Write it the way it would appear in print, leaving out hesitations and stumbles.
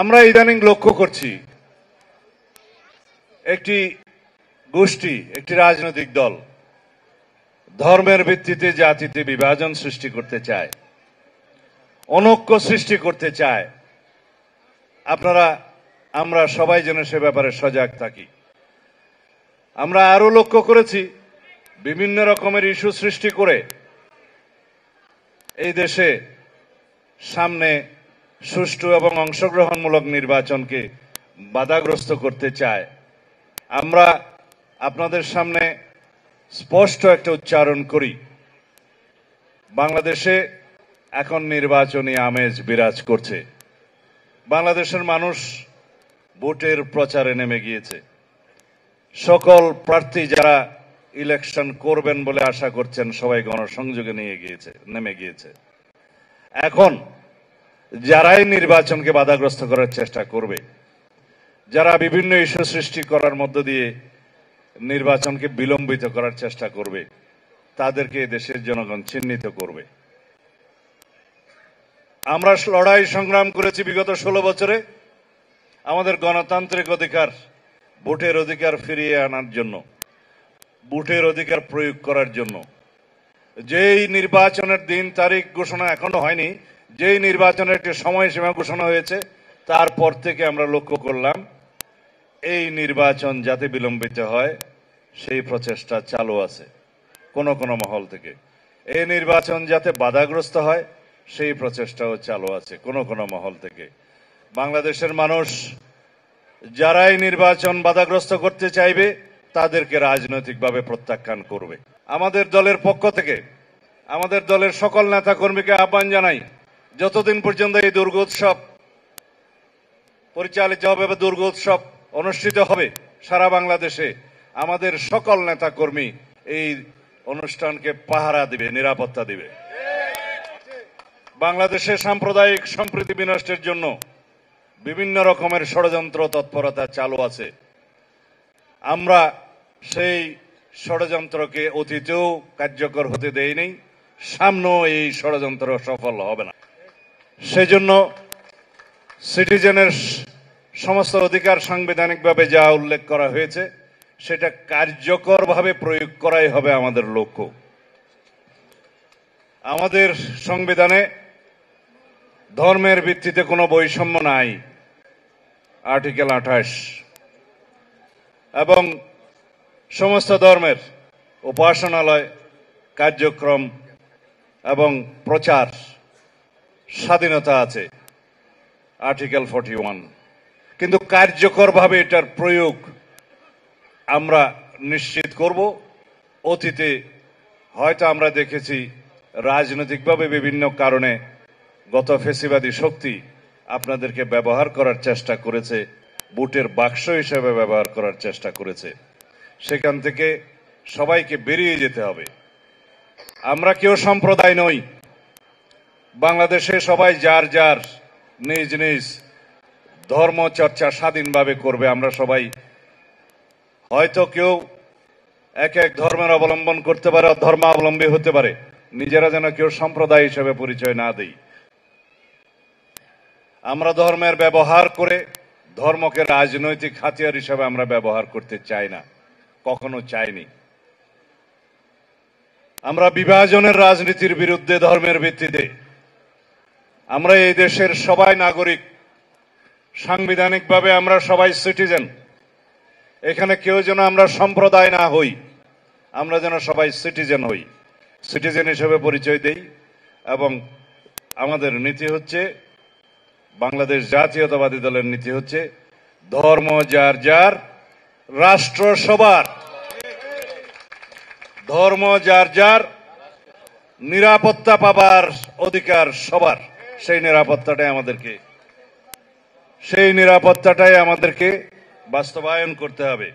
আমরা ইদানিং লক্ষ্য করছি একটি গোষ্ঠী, একটি রাজনৈতিক দল ধর্মের ভিত্তিতে জাতিতে বিভাজন সৃষ্টি করতে চায়, অনৈক্য সৃষ্টি করতে চায়। আমরা সবাই যেন সে ব্যাপারে সজাগ থাকি। আমরা আরো লক্ষ্য করেছি বিভিন্ন রকমের ইস্যু সৃষ্টি করে এই দেশে সামনে সুষ্ঠু এবং অংশগ্রহণমূলক নির্বাচনকে বাধাগ্রস্ত করতে চায়। আমরা আপনাদের সামনে স্পষ্ট একটা উচ্চারণ করি, বাংলাদেশে এখন নির্বাচনী আমেজ বিরাজ করছে। বাংলাদেশের মানুষ ভোটের প্রচারে নেমে গিয়েছে। সকল প্রার্থী যারা ইলেকশন করবেন বলে আশা করছেন সবাই গণসংযোগে নেমে গিয়েছে। এখন যারাই নির্বাচনকে বাধাগ্রস্ত করার চেষ্টা করবে, যারা বিভিন্ন ইস্যু সৃষ্টি করার মধ্য দিয়ে নির্বাচনকে বিলম্বিত করার চেষ্টা করবে, তাদেরকে দেশের জনগণ চিহ্নিত করবে। আমরা লড়াই সংগ্রাম করেছি বিগত 16 বছরে আমাদের গণতান্ত্রিক অধিকার, ভোটের অধিকার ফিরিয়ে আনার জন্য, ভোটের অধিকার প্রয়োগ করার জন্য। যেই নির্বাচনের দিন তারিখ ঘোষণা এখনো হয়নি, যেই নির্বাচনের একটি সময়সীমা ঘোষণা হয়েছে, তারপর থেকে আমরা লক্ষ্য করলাম এই নির্বাচন যাতে বিলম্বিত হয় সেই প্রচেষ্টা চালু আছে কোন কোন মহল থেকে। এই নির্বাচন যাতে বাধাগ্রস্ত হয় সেই প্রচেষ্টাও চালু আছে কোন কোন মহল থেকে। বাংলাদেশের মানুষ যারাই নির্বাচন বাধাগ্রস্ত করতে চাইবে তাদেরকে রাজনৈতিকভাবে প্রত্যাখ্যান করবে। আমাদের দলের পক্ষ থেকে আমাদের দলের সকল নেতা কর্মীকে আহ্বান জানাই, যতদিন পর্যন্ত এই দুর্গোৎসব পরিচালিত হবে বা দুর্গোৎসব অনুষ্ঠিত হবে সারা বাংলাদেশে, আমাদের সকল নেতা কর্মী এই অনুষ্ঠানকে পাহারা দিবে, নিরাপত্তা দিবে। বাংলাদেশে সাম্প্রদায়িক সম্প্রীতি বিনষ্টের জন্য বিভিন্ন রকমের ষড়যন্ত্র তৎপরতা চালু আছে। আমরা সেই ষড়যন্ত্রকে অতীতেও কার্যকর হতে দেইনি, সামনেও এই ষড়যন্ত্র সফল হবে না। সেজন্য সিটিজেনের সমস্ত অধিকার সাংবিধানিকভাবে যা উল্লেখ করা হয়েছে সেটা কার্যকরভাবে প্রয়োগ করাই হবে আমাদের লক্ষ্য। আমাদের সংবিধানে ধর্মের ভিত্তিতে কোনো বৈষম্য নাই, আর্টিকেল 28, এবং সমস্ত ধর্মের উপাসনালয় কার্যক্রম এবং প্রচার স্বাধীনতা আছে, আর্টিকেল 41। কিন্তু কার্যকরভাবে এটার প্রয়োগ আমরা নিশ্চিত করব। অতীতে হয়তো আমরা দেখেছি রাজনৈতিকভাবে বিভিন্ন কারণে গত ফ্যাসিবাদী শক্তি আপনাদেরকে ব্যবহার করার চেষ্টা করেছে, ভোটের বাক্স হিসেবে ব্যবহার করার চেষ্টা করেছে। সেখান থেকে সবাইকে বেরিয়ে যেতে হবে। আমরা কেউ সম্প্রদায় নই। বাংলাদেশে সবাই যার যার নিজ নিজ ধর্ম চর্চা স্বাধীনভাবে করবে। আমরা সবাই হয়তো কেউ এক এক ধর্মের অবলম্বন করতে পারে, ধর্মাবলম্বী হতে পারে, নিজেরা যেন কেউ সম্প্রদায় হিসেবে পরিচয় না দেই। আমরা ধর্মের ব্যবহার করে ধর্মকে রাজনৈতিক হাতিয়ার হিসেবে আমরা ব্যবহার করতে চাই না, কখনো চাইনি। আমরা বিভাজনের রাজনীতির বিরুদ্ধে ধর্মের ভিত্তিতে। আমরা এই দেশের সবাই নাগরিক, সাংবিধানিকভাবে আমরা সবাই সিটিজেন। এখানে কেউ যেন আমরা সম্প্রদায় না হই, আমরা যেন সবাই সিটিজেন হই, সিটিজেন হিসেবে পরিচয় দেই। এবং আমাদের নীতি হচ্ছে, বাংলাদেশ জাতীয়তাবাদী দলের নীতি হচ্ছে, ধর্ম যার যার, রাষ্ট্র সবার। ধর্ম যার যার, নিরাপত্তা পাবার অধিকার সবার। সেই নিরাপত্তাটাই আমাদেরকে বাস্তবায়ন করতে হবে।